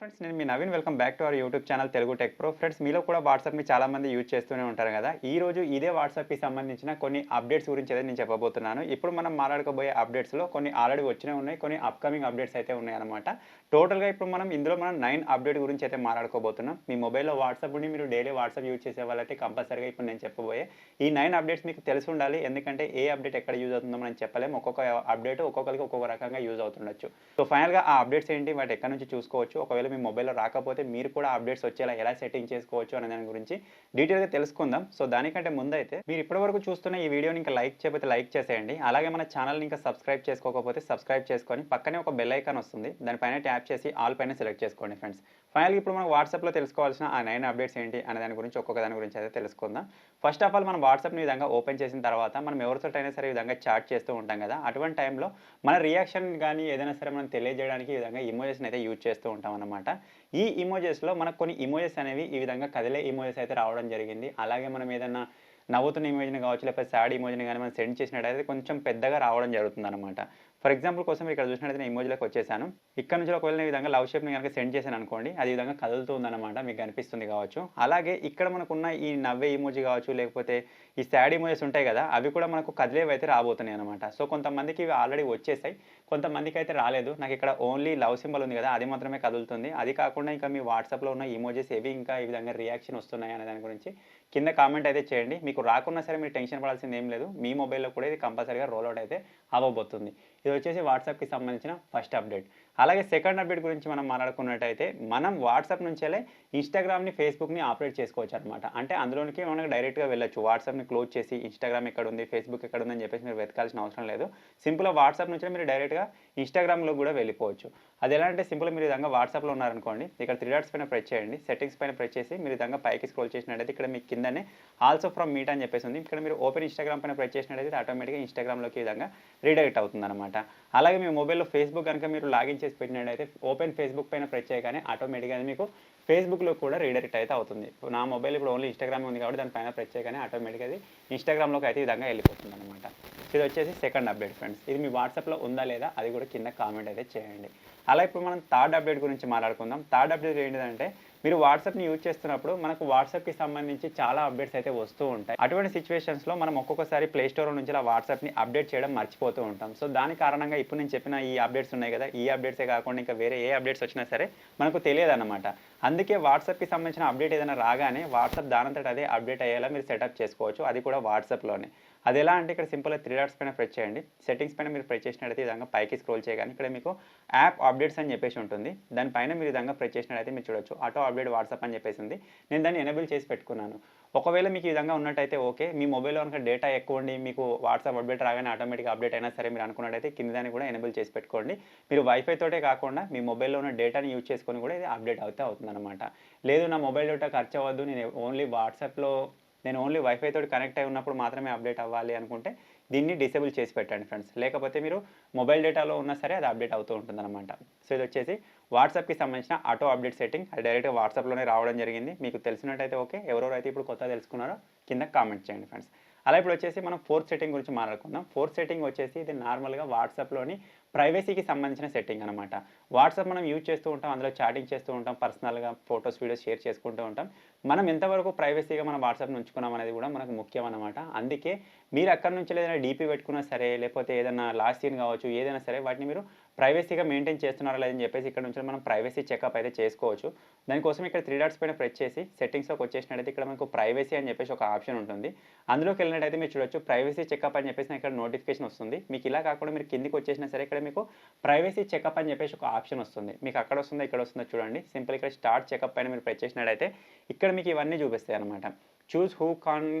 Friends, నేను మీ Naveen. Welcome back to our YouTube channel Telugu tech pro. Friends, మీలో కూడా వాట్సాప్ని చాలామంది యూజ్ చేస్తూనే ఉంటారు కదా. ఈ రోజు ఇదే వాట్సాప్కి సంబంధించిన కొన్ని అప్డేట్స్ గురించి అయితే నేను చెప్పబోతున్నాను. ఇప్పుడు మనం మాట్లాడుకోబోయే అప్డేట్స్లో కొన్ని ఆల్రెడీ వచ్చినే ఉన్నాయి, కొన్ని అప్కమింగ్ అప్డేట్స్ అయితే ఉన్నాయన్నమాట. టోటల్గా ఇప్పుడు ఇందులో 9 అప్డేట్ గురించి అయితే మాట్లాడుకోబోతున్నాం. మీ మొబైల్లో వాట్సాప్ ఉండి మీరు డైలీ వాట్సాప్ యూజ్ చేసే వాళ్ళైతే కంపల్సరీగా ఇప్పుడు నేను చెప్పబోయే ఈ 9 అప్డేట్స్ మీకు తెలిసి ఉండాలి. ఎందుకంటే ఏ అప్డేట్ ఎక్కడ యూజ్ అవుతుందో మనం చెప్పలేము. ఒక్కొక్క అప్డేట్ ఒక్కొక్కరికి ఒక్కొక్క రకంగా యూజ్ అవుతుండొచ్చు. సో ఫైనల్గా ఆ అప్డేట్స్ ఏంటి, వాటి ఎక్కడి నుంచి చూసుకోవచ్చు, ఒకవేళ మీ మొబైల్లో రాకపోతే మీరు కూడా అప్డేట్స్ వచ్చేలా ఎలా సెట్టింగ్ చేసుకోవచ్చు అనే దాని గురించి డీటెయిల్గా తెలుసుకుందాం. సో దానికంటే ముందైతే మీరు ఇప్పటివరకు చూస్తున్న ఈ వీడియోని ఇంకా లైక్ చేయకపోతే లైక్ చేసేయండి. అలాగే మన ఛానల్ని ఇంకా సబ్స్క్రైబ్ చేసుకోకపోతే సబ్స్క్రైబ్ చేసుకొని పక్కనే ఒక బెల్ ఐకాన్ వస్తుంది, దానిపైన ట్యాప్ చేసి ఆల్ పైన సెలెక్ట్ చేసుకోండి ఫ్రెండ్స్. ఫైనల్గా ఇప్పుడు మనం వాట్సాప్లో తెలుసుకోవాల్సిన ఆ 9 అప్డేట్స్ ఏంటి అనే దాని గురించి ఒక్కొక్క దాని గురించి అయితే తెలుసుకుందాం. ఫస్ట్ ఆఫ్ ఆల్ మనం వాట్సాప్ని ఈ విధంగా ఓపెన్ చేసిన తర్వాత మనం ఎవరితోటైనా సరే ఈ విధంగా చాట్ చేస్తూ ఉంటాం కదా. అటువంటి టైంలో మన రియాక్షన్ కానీ ఏదైనా సరే మనం తెలియజేయడానికి ఈ విధంగా ఇమోజెస్ని అయితే యూజ్ చేస్తూ ఉంటాం అన్నమాట. ఈ ఇమోజెస్లో మనకు కొన్ని ఇమోజెస్ అనేవి ఈ విధంగా కదిలే ఇమోజెస్ అయితే రావడం జరిగింది. అలాగే మనం ఏదన్నా నవ్వుతున్న ఇమేజ్ని కావచ్చు, లేకపోతే సాడ్ ఇమోజ్ని కానీ మనం సెండ్ చేసినట్టయితే కొంచెం పెద్దగా రావడం జరుగుతుందన్నమాట. ఫర్ ఎగ్జాంపుల్ కోసం ఇక్కడ చూసినట్టయితే నేను ఇమోజ్లోకి వచ్చేసాను. ఇక్కడ నుంచి ఒకవేళ ఈ విధంగా లవ్ షేప్ని కనుక సెండ్ చేశాను అనుకోండి, అది ఈ విధంగా కదులుతుందన్నమాట, మీకు కనిపిస్తుంది కావచ్చు. అలాగే ఇక్కడ మనకున్న ఈ నవ్వే ఇమోజీ కావచ్చు, లేకపోతే ఈ సాడ్ ఇమోజెస్ ఉంటాయి కదా, అవి కూడా మనకు కదిలేవి అయితే రాబోతున్నాయి అనమాట. సో కొంతమందికి ఇవి ఆల్రెడీ వచ్చేసాయి, కొంతమందికి అయితే రాలేదు. నాకు ఇక్కడ ఓన్లీ లవ్ సింబల్ ఉంది కదా, అది మాత్రమే కదులుతుంది. అది కాకుండా ఇంకా మీ వాట్సాప్లో ఉన్న ఇమోజెస్ ఏవి ఇంకా ఈ విధంగా రియాక్షన్ వస్తున్నాయి అనే దాని గురించి కింద కామెంట్ అయితే చేయండి. మీకు రాకున్నా సరే మీరు టెన్షన్ పడాల్సింది ఏం లేదు. మీ మొబైల్లో కూడా ఇది కంపల్సరీగా రోల్అవుట్ అయితే అవ్వబోతుంది. ఇది వచ్చేసి వాట్సాప్కి సంబంధించిన ఫస్ట్ అప్డేట్. అలాగే సెకండ్ అప్డేట్ గురించి మనం మాట్లాడుకున్నట్టయితే మనం వాట్సాప్ నుంచేలే ఇన్స్టాగ్రామ్ని, ఫేస్బుక్ని ఆపరేట్ చేసుకోవచ్చు అనమాట. అంటే అందులోనికి మనకు డైరెక్ట్గా వెళ్ళొచ్చు. వాట్సాప్ని క్లోజ్ చేసి ఇన్స్టాగ్రామ్ ఎక్కడ ఉంది, ఫేస్బుక్ ఎక్కడ ఉందని చెప్పేసి మీరు వెతకాల్సిన అవసరం లేదు. సింపుల్గా వాట్సాప్ నుంచి మీరు డైరెక్ట్గా ఇన్స్టాగ్రామ్లో కూడా వెళ్ళిపోవచ్చు. అది ఎలా అంటే సింపుల్గా మీరు విధంగా వాట్సాప్లో ఉన్నారనుకోండి, ఇక్కడ 3 డాట్స్ పైన ప్రెస్ చేయండి. సెట్టింగ్స్ పైన ప్రెస్ చేసి మీరు విధంగా పైకి స్క్రోల్ చేసినట్టయితే ఇక్కడ మీకు కిందనే ఆల్సో ఫ్రమ్ మీట్ అని చెప్పేసి ఉంది. ఇక్కడ మీరు ఓపెన్ ఇన్స్టాగ్రామ్ పైన ప్రెస్ చేసినట్టయితే ఆటోమేటిక్గా ఇన్స్టాగ్రామ్లోకి ఈ విధంగా రీడైరెక్ట్ అవుతుంది అనమాట. అలాగే మీ మొబైల్లో ఫేస్బుక్ కనుక మీరు లాగిన్ చేసి పెట్టినట్టయితే ఓపెన్ ఫేస్బుక్ పైన ప్రెస్ చేయగానే ఆటోమేటిక్గా మీకు ఫేస్బుక్లో కూడా రీడైరెక్ట్ అయితే అవుతుంది. నా మొబైల్ ఇప్పుడు ఓన్లీ ఇన్స్టాగ్రామ్ ఉంది కాబట్టి దానిపైన ప్రెస్ చేయగానే ఆటోమేటిక్గా అది ఇన్స్టాగ్రామ్లోకి అయితే ఈ విధంగా వెళ్ళిపోతుంది అనమాట. ఇది వచ్చేసి సెకండ్ అప్డేట్ ఫ్రెండ్స్. ఇది మీ వాట్సాప్లో ఉందా లేదా అది కూడా కింద కామెంట్ అయితే చేయండి. అలా ఇప్పుడు మనం థర్డ్ అప్డేట్ గురించి మాట్లాడుకుందాం. థర్డ్ అప్డేట్ ఏంటిదంటే మీరు వాట్సాప్ని యూజ్ చేస్తున్నప్పుడు మనకు వాట్సాప్కి సంబంధించి చాలా అప్డేట్స్ అయితే వస్తూ ఉంటాయి. అటువంటి సిచ్యువేషన్స్లో మనం ఒక్కొక్కసారి ప్లే స్టోర్ నుంచి ఆ వాట్సాప్ని అప్డేట్ చేయడం మర్చిపోతూ ఉంటాం. సో దాని కారణంగా ఇప్పుడు నేను చెప్పిన ఈ అప్డేట్స్ ఉన్నాయి కదా, ఈ అప్డేట్సే కాకుండా ఇంకా వేరే ఏ అప్డేట్స్ వచ్చినా సరే మనకు తెలియదు అనమాట. అందుకే వాట్సాప్కి సంబంధించిన అప్డేట్ ఏదైనా రాగానే వాట్సాప్ దానంతట అదే అప్డేట్ అయ్యేలా మీరు సెటప్ చేసుకోవచ్చు. అది కూడా వాట్సాప్లోనే. అది ఎలా అంటే ఇక్కడ సింపుల్గా 3 డాట్స్ పైన ప్రెస్ చేయండి. సెట్టింగ్స్ పైన మీరు ప్రెస్ చేసినట్టయితే ఈ విధంగా పైకి స్క్రోల్ చేయగానే ఇక్కడ మీకు యాప్ అప్డేట్స్ అని చెప్పేసి ఉంటుంది. దానిపైన మీరు విధంగా ప్రెస్ చేసినట్టయితే మీరు చూడొచ్చు ఆటో అప్డేట్ వాట్సాప్ అని చెప్పేసి ఉంది. నేను దాన్ని ఎనేబుల్ చేసి పెట్టుకున్నాను. ఒకవేళ మీకు ఈ విధంగా ఉన్నట్టయితే ఓకే. మీ మొబైల్లో కనుక డేటా ఎక్కువ ఉండి మీకు వాట్సాప్ అప్డేట్ రాగానే ఆటోమేటిక్గా అప్డేట్ అయినా సరే మీరు అనుకున్నట్టయితే కింద దాన్ని కూడా ఎనేబుల్ చేసి పెట్టుకోండి. మీరు వైఫై తోటే కాకుండా మీ మొబైల్లో ఉన్న డేటాని యూజ్ చేసుకొని కూడా ఇది అప్డేట్ అవుతే అవుతుందన్నమాట. లేదు నా మొబైల్ డేటా ఖర్చు అవ్వద్దు, నేను ఓన్లీ వైఫై తోటి కనెక్ట్ అయి ఉన్నప్పుడు మాత్రమే అప్డేట్ అవ్వాలి అనుకుంటే దీన్ని డిసేబుల్ చేసి పెట్టండి ఫ్రెండ్స్. లేకపోతే మీరు మొబైల్ డేటాలో ఉన్నా సరే అది అప్డేట్ అవుతూ ఉంటుందన్నమాట. సో ఇది వచ్చేసి వాట్సాప్కి సంబంధించిన ఆటో అప్డేట్ సెట్టింగ్. అది డైరెక్ట్గా వాట్సాప్లోనే రావడం జరిగింది. మీకు తెలిసినట్టయితే ఓకే, ఎవరెవరైతే ఇప్పుడు కొత్తగా తెలుసుకున్నారో కింద కామెంట్ చేయండి ఫ్రెండ్స్. అలా ఇప్పుడు వచ్చేసి మనం ఫోర్త్ సెట్టింగ్ గురించి మాట్లాడుకుందాం. ఫోర్త్ సెట్టింగ్ వచ్చేసి ఇది నార్మల్గా వాట్సాప్లోని ప్రైవసీకి సంబంధించిన సెట్టింగ్ అనమాట. వాట్సాప్ మనం యూజ్ చేస్తూ ఉంటాం, అందులో చాటింగ్ చేస్తూ ఉంటాం, పర్సనల్గా ఫొటోస్, వీడియోస్ షేర్ చేసుకుంటూ ఉంటాం. మనం ఎంతవరకు ప్రైవసీగా మన వాట్సాప్ని ఉంచుకున్నాం అనేది కూడా మనకు ముఖ్యం అనమాట. అందుకే మీరు అక్కడి నుంచి ఏదైనా డీపీ పెట్టుకున్నా సరే, లేకపోతే ఏదైనా లాస్ట్ సీన్ కావచ్చు, ఏదైనా సరే వాటిని మీరు ప్రైవసీగా మెయింటైన్ చేస్తున్నారా లేదని చెప్పేసి ఇక్కడ నుంచి మనం ప్రైవసీ చెకప్ అయితే చేసుకోవచ్చు. దానికోసం ఇక్కడ 3 డాట్స్ పైన ప్రెస్ చేసి సెట్టింగ్స్లోకి వచ్చేసినట్టయితే ఇక్కడ మనకు ప్రైవసీ అని చెప్పేసి ఒక ఆప్షన్ ఉంటుంది. అందులోకి వెళ్ళినట్టయితే మీరు చూడొచ్చు ప్రైవసీ చెకప్ అని చెప్పేసి ఇక్కడ నోటిఫికేషన్ వస్తుంది. మీకు ఇలా కాకుండా మీరు కిందికి వచ్చేసినా సరే ఇక్కడ మీకు ప్రైవసీ చెకప్ అని చెప్పేసి ఒక ఆప్షన్ వస్తుంది. మీకు అక్కడ వస్తుందో ఇక్కడ వస్తుందో చూడండి. సింపుల్ ఇక్కడ స్టార్ట్ చెకప్ పైన మీరు ప్రెస్ చేసినట్టయితే ఇక్కడ మీకు ఇవన్నీ చూపిస్తాయి అనమాట. చూస్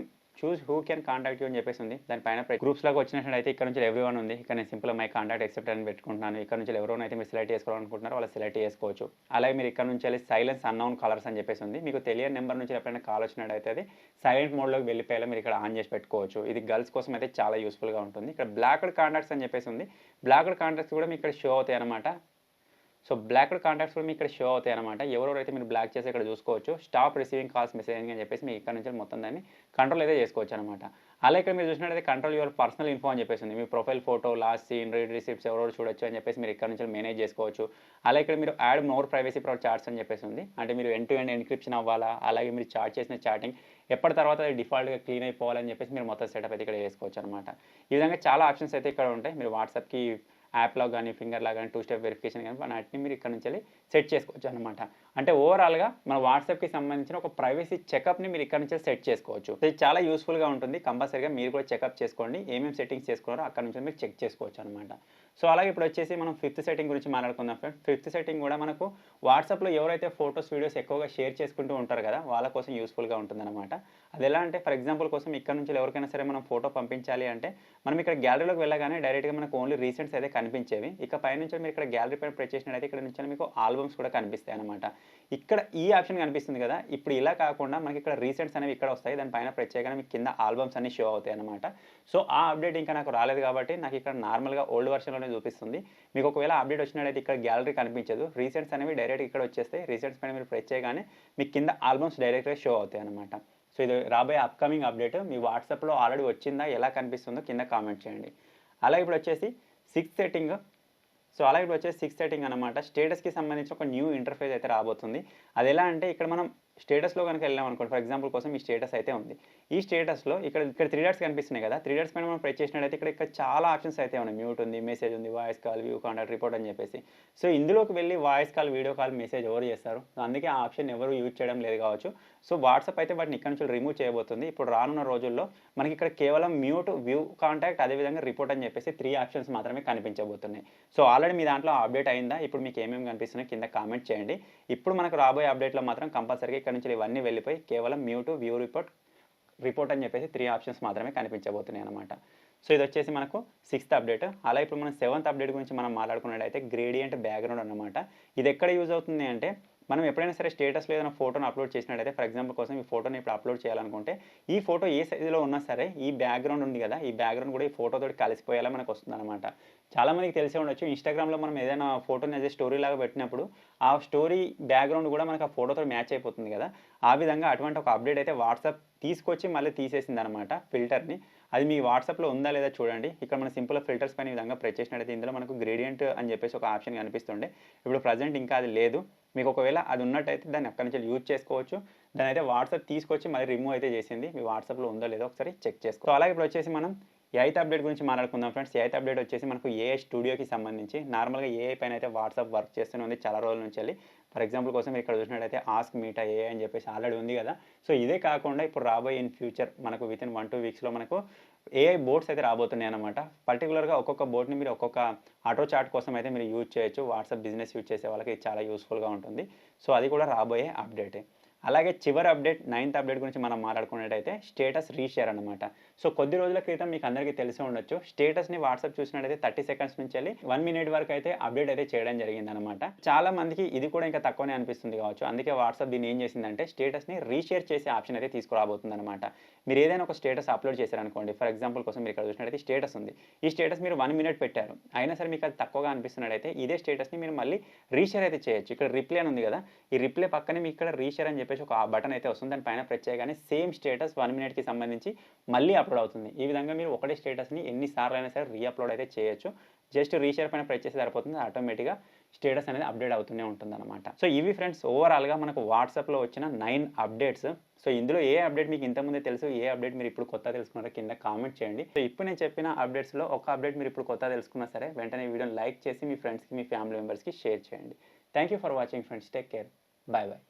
హూ కెన్ కాంటాక్ట్ యూ అని చెప్పేసి ఉంది. దానిపైన గ్రూప్స్లోకి వచ్చినట్టయితే ఇక్కడ నుంచి ఎవ్రీవన్ ఉంది. ఇక్కడ నేను సింపుల్ మై కాంటాక్ట్ ఎక్సెప్ట్ అని పెట్టుకుంటున్నాను. ఇక్కడ నుంచి ఎవరైనా అయితే మీరు సెలెక్ట్ చేసుకోవాలనుకుంటున్నారో వాళ్ళు సెలెక్ట్ చేసుకోవచ్చు. అలాగే మీరు ఇక్కడ నుంచి వెళ్ళి సైలెన్స్ అన్నౌన్ కాలర్స్ అని చెప్పేసి ఉంది. మీకు తెలియని నెంబర్ నుంచి ఎప్పుడైనా కాల్ వచ్చినట్టయితే అది సైలెంట్ మోడ్లోకి వెళ్ళిపోయేలా మీరు ఇక్కడ ఆన్ చేసి పెట్టుకోవచ్చు. ఇది గర్ల్స్ కోసం అయితే చాలా యూస్ఫుల్గా ఉంటుంది. ఇక్కడ బ్లాక్డ్ కాంటాక్ట్స్ అని చెప్పేసి ఉంది. బ్లాక్డ్ కాంటాక్ట్స్ కూడా మీకు ఇక్కడ షో అవుతాయి అనమాట. సో బ్లాక్డ్ కాంటాక్ట్స్ కూడా మీకు ఇక్కడ షో అవుతాయి అనమాట. ఎవరెవరైతే మీరు బ్లాక్ చేసి ఇక్కడ చూసుకోవచ్చు. స్టాప్ రిసీవింగ్ కాల్స్ మెసేజింగ్ అని చెప్పేసి మీకు ఇక్కడ నుంచి మొత్తం దాన్ని కంట్రోల్ అయితే చేసుకోవచ్చు అనమాట. అలా ఇక్కడ మీరు చూసినట్టయితే కంట్రోల్ యువర్ పర్సనల్ ఇన్ఫో అని చెప్పేసి ఉంది. మీ profile photo, last seen, read receipts ఎవరెవరు చూడొచ్చు అని చెప్పేసి మీరు ఇక్కడ నుంచి మేనేజ్ చేసుకోవచ్చు. అలా ఇక్కడ మీరు add more privacy for chats అని చెప్పేసి ఉంది. అంటే మీరు ఎండ్ టు ఎండ్ ఎన్క్రిప్షన్ అవ్వాలా, అలాగే మీరు చాట్ చేసిన చాటింగ్ ఎప్పటి తర్వాత అది డిఫాల్ట్గా క్లీన్ అయిపోవాలని చెప్పేసి మీరు మొత్తం సెటప్ అయితే ఇక్కడ చేసుకోవచ్చు అనమాట. ఈ విధంగా చాలా ఆప్షన్స్ అయితే ఇక్కడ ఉంటాయి. మీరు వాట్సాప్కి యాప్లో కానీ, ఫింగర్లా కానీ, 2 స్టెప్ వెరిఫికేషన్ కానీ వాటిని మీరు ఇక్కడ నుంచి సెట్ చేసుకోవచ్చు అనమాట. అంటే ఓవరాల్గా మన వాట్సాప్కి సంబంధించిన ఒక ప్రైవసీ చెకప్ని మీరు ఇక్కడ నుంచి సెట్ చేసుకోవచ్చు. ఇది చాలా యూస్ఫుల్గా ఉంటుంది. కంపల్సరీగా మీరు కూడా చెకప్ చేసుకోండి. ఏమేమి సెట్టింగ్స్ చేసుకున్నారో అక్కడ నుంచి మీరు చెక్ చేసుకోవచ్చు అనమాట. సో అలాగే ఇప్పుడు వచ్చేసి మనం 5th సెట్టింగ్ గురించి మాట్లాడుకుందాం ఫ్రెండ్స్. 5th సెట్టింగ్ కూడా మనకు వాట్సాప్లో ఎవరైతే ఫోటోస్, వీడియోస్ ఎక్కువగా షేర్ చేసుకుంటూ ఉంటారు కదా, వాళ్ళ కోసం యూస్ఫుల్గా ఉంటుందన్నమాట. అది ఎలా అంటే ఫర్ ఎగ్జాంపుల్ కోసం ఇక్కడ నుంచి ఎవరికైనా సరే మనం ఫోటో పంపించాలి అంటే మనం ఇక్కడ గ్యాలరీలోకి వెళ్ళగానే డైరెక్ట్గా మనకు ఓన్లీ రీసెంట్స్ అయితే కనిపించేవి. ఇక పైనుంచి మీరు ఇక్కడ గ్యాలరీ పైన ప్రెస్ చేసినట్టయితే ఇక్కడ నుంచి మీకు ఆల్బమ్స్ కూడా కనిపిస్తాయి అనమాట. ఇక్కడ ఈ ఆప్షన్ కనిపిస్తుంది కదా, ఇప్పుడు ఇలా కాకుండా మనకి ఇక్కడ రీసెంట్స్ అనేవి ఇక్కడ వస్తాయి. దానిపైన ప్రెస్ చేయగానే మీకు కింద ఆల్బమ్స్ అన్ని షో అవుతాయి అనమాట. సో ఆ అప్డేట్ ఇంకా నాకు రాలేదు కాబట్టి నాకు ఇక్కడ నార్మల్గా ఓల్డ్ వర్షన్లోనే చూపిస్తుంది. మీకు ఒకవేళ అప్డేట్ వచ్చినట్టయితే ఇక్కడ గ్యాలరీ కనిపించదు. రీసెంట్స్ అనేవి డైరెక్ట్ ఇక్కడ వచ్చేస్తాయి. రీసెంట్స్ పైన మీరు ప్రెస్ చేయగానే మీకు కింద ఆల్బమ్స్ డైరెక్ట్గా షో అవుతాయి అనమాట. సో ఇది రాబోయే అప్కమింగ్ అప్డేట్. మీ వాట్సాప్లో ఆల్రెడీ వచ్చిందా, ఎలా కనిపిస్తుందో కింద కామెంట్ చేయండి. అలా ఇప్పుడు వచ్చేసి 6th సెట్టింగ్. సో అలా ఇప్పుడు వచ్చేసి 6th సెట్టింగ్ అనమాట. స్టేటస్కి సంబంధించి ఒక న్యూ ఇంటర్ఫేస్ అయితే రాబోతుంది. అది ఎలా అంటే ఇక్కడ మనం స్టేటస్లో కనుక వెళ్ళాం అనుకోండి, ఫర్ ఎగ్జాంపుల్ కోసం ఈ స్టేటస్ అయితే ఉంది. ఈ స్టేటస్లో ఇక్కడ 3 డాట్స్ కనిపిస్తున్నాయి కదా, 3 డాట్స్ పైన మనం ప్రెస్ చేసినట్టయితే ఇక్కడ చాలా ఆప్షన్స్ అయితే ఉన్నాయి. మ్యూట్ ఉంది, మెసేజ్ ఉంది, voice call, view contact, report అని చెప్పేసి. సో ఇందులోకి వెళ్ళి voice call, video call, message ఎవరు చేస్తారు? అందుకే ఆ ఆప్షన్ ఎవరు యూజ్ చేయడం లేదు కావచ్చు. సో వాట్సాప్ అయితే వాటిని ఇక్కడ నుంచి రిమూవ్ చేయబోతుంది. ఇప్పుడు రానున్న రోజుల్లో మనకి ఇక్కడ కేవలం మ్యూట్, వ్యూ కాంటాక్ట్, అదేవిధంగా రిపోర్ట్ అని చెప్పేసి 3 ఆప్షన్స్ మాత్రమే కనిపించబోతున్నాయి. సో ఆల్రెడీ మీ దాంట్లో అప్డేట్ అయిందా? ఇప్పుడు మీకు ఏమేమి కనిపిస్తున్నాయి కింద కామెంట్ చేయండి. ఇప్పుడు మనకు రాబోయే అప్డేట్లో మాత్రం కంపల్సరీగా ఇక్కడ నుంచి ఇవన్నీ వెళ్ళిపోయి కేవలం మ్యూట్, వ్యూ, రిపోర్ట్ అని చెప్పేసి 3 ఆప్షన్స్ మాత్రమే కనిపించబోతున్నాయి అనమాట. సో ఇది వచ్చేసి మనకు 6th అప్డేట్. అలా ఇప్పుడు మనం 7th అప్డేట్ గురించి మనం మాట్లాడుకున్నట్టయితే గ్రేడియంట్ బ్యాక్గ్రౌండ్ అనమాట. ఇది ఎక్కడ యూజ్ అవుతుంది అంటే మనం ఎప్పుడైనా సరే స్టేటస్లో ఏదైనా ఫోటోని అప్లోడ్ చేసినట్టయితే ఫర్ ఎగ్జాంపుల్ కోసం ఈ ఫోటోని ఇప్పుడు అప్లోడ్ చేయాలనుకుంటే ఈ ఫోటో ఏ సైజులో ఉన్నా సరే ఈ బ్యాక్గ్రౌండ్ ఉంది కదా, ఈ బ్యాక్గ్రౌండ్ కూడా ఈ ఫోటోతో కలిసిపోయేలా మనకు వస్తుంది అనమాట. చాలామందికి తెలిసే ఉండొచ్చు, ఇన్స్టాగ్రామ్లో మనం ఏదైనా ఫోటోని యాజ్ ఏ స్టోరీ లాగా పెట్టినప్పుడు ఆ స్టోరీ బ్యాక్గ్రౌండ్ కూడా మనకు ఆ ఫోటోతో మ్యాచ్ అయిపోతుంది కదా. ఆ విధంగా అటువంటి ఒక అప్డేట్ అయితే వాట్సాప్ తీసుకొచ్చి మళ్ళీ తీసేసింది అనమాట ఫిల్టర్ని. అది మీ వాట్సాప్లో ఉందా లేదా చూడండి. ఇక్కడ మన సింపుల్గా ఫిల్టర్స్ పైన ఈ విధంగా ప్రెస్ చేసినట్టయితే ఇందులో మనకు గ్రేడియంట్ అని చెప్పేసి ఒక ఆప్షన్ కనిపిస్తుండే. ఇప్పుడు ప్రజెంట్ ఇంకా అది లేదు. మీకు ఒకవేళ అది ఉన్నట్టయితే దాన్ని అక్కడి నుంచి యూజ్ చేసుకోవచ్చు. దాని అయితే వాట్సాప్ తీసుకొచ్చి మళ్ళీ రిమూవ్ అయితే చేసింది. మీ వాట్సాప్లో ఉందో లేదో ఒకసారి చెక్ చేసుకో. అలాగే ఇప్పుడు వచ్చేసి మనం 8th అప్డేట్ గురించి మాట్లాడుకుందాం ఫ్రెండ్స్. 8th అప్డేట్ వచ్చేసి మనకు ఏఐ స్టూడియోకి సంబంధించి. నార్మల్గా ఏఐ పైన అయితే వాట్సాప్ వర్క్ చేస్తూనే ఉంది చాలా రోజుల నుంచి వెళ్ళి. ఫర్ ఎగ్జాంపుల్ కోసం ఇక్కడ చూసినట్టయితే ఆస్క్ మీటా ఏఐ అని చెప్పేసి ఆల్రెడీ ఉంది కదా. సో ఇదే కాకుండా ఇప్పుడు రాబోయే ఇన్ ఫ్యూచర్ మనకు వితిన్ 1-2 వీక్స్లో మనకు ఏఐ బోట్స్ అయితే రాబోతున్నాయి అనమాట. పర్టికులర్గా ఒక్కొక్క బోట్ని మీరు ఒక్కొక్క ఆటో చాట్ కోసం అయితే మీరు యూజ్ చేయొచ్చు. వాట్సాప్ బిజినెస్ యూజ్ చేసే వాళ్ళకి చాలా యూస్ఫుల్గా ఉంటుంది. సో అది కూడా రాబోయే అప్డేటే. అలాగే చివరి అప్డేట్ 9th అప్డేట్ గురించి మనం మాట్లాడుకున్నట్టయితే స్టేటస్ రీషేర్ అనమాట. సో కొద్ది రోజుల క్రితం మీకు అందరికీ తెలిసి ఉండొచ్చు, స్టేటస్ని వాట్సాప్ చూసినట్టయితే 30 సెకండ్స్ నుంచి వెళ్ళి 1 మినిట్ వరకు అయితే అప్డేట్ అయితే చేయడం జరిగిందనమాట. చాలా మందికి ఇది కూడా ఇంకా తక్కువనే అనిపిస్తుంది కావచ్చు. అందుకే వాట్సాప్ దీన్ని ఏం చేసిందంటే స్టేటస్ని రీషేర్ చేసే ఆప్షన్ అయితే తీసుకురాబోతుంది అనమాట. మీరు ఏదైనా ఒక స్టేటస్ అప్లోడ్ చేశారనుకోండి, ఫర్ ఎగ్జాంపుల్ కోసం మీరు ఇక్కడ చూసినట్టయితే స్టేటస్ ఉంది. ఈ స్టేటస్ మీరు 1 మినిట్ పెట్టారు, అయినా సరే మీకు అది తక్కువగా అనిపిస్తున్నట్టయితే ఇదే స్టేటస్ని మీరు మళ్ళీ రీషేర్ అయితే చేయొచ్చు. ఇక్కడ రిప్లై అని ఉంది కదా, ఈ రిప్లై పక్కనే మీకు ఇక్కడ రీషేర్ అని చెప్పేసి ఒక బటన్ అయితే వస్తుంది. దాని పైన ప్రెస్ చేయగానే సేమ్ స్టేటస్ 1 మినిట్కి సంబంధించి మళ్ళీ అప్లోడ్ అవుతుంది. ఈ విధంగా మీరు ఒకటే స్టేటస్ని ఎన్నిసార్లు అయినా సరే రీఅప్లోడ్ అయితే చేయొచ్చు. జస్ట్ రీషేర్ పైన ప్రెస్ చేసి సరిపోతుంది, ఆటోమేటిక్గా స్టేటస్ అనేది అప్డేట్ అవుతూనే ఉంటుంది అనమాట. సో ఇవి ఫ్రెండ్స్ ఓవరాల్గా మనకు వాట్సాప్లో వచ్చిన 9 అప్డేట్స్. సో ఇందులో ఏ అప్డేట్ మీకు ఇంతకుముందే తెలుసు, ఏ అప్డేట్ మీరు ఇప్పుడు కొత్త తెలుసుకున్నారో కింద కామెంట్ చేయండి. సో ఇప్పుడు నేను చెప్పిన అప్డేట్స్లో ఒక అప్డేట్ మీరు ఇప్పుడు కొత్త తెలుసుకున్నా సరే వెంటనే వీడియోని లైక్ చేసి మీ ఫ్రెండ్స్కి, మీ ఫ్యామిలీ మెంబర్స్కి షేర్ చేయండి. Thank you for watching friends. Take care. Bye bye.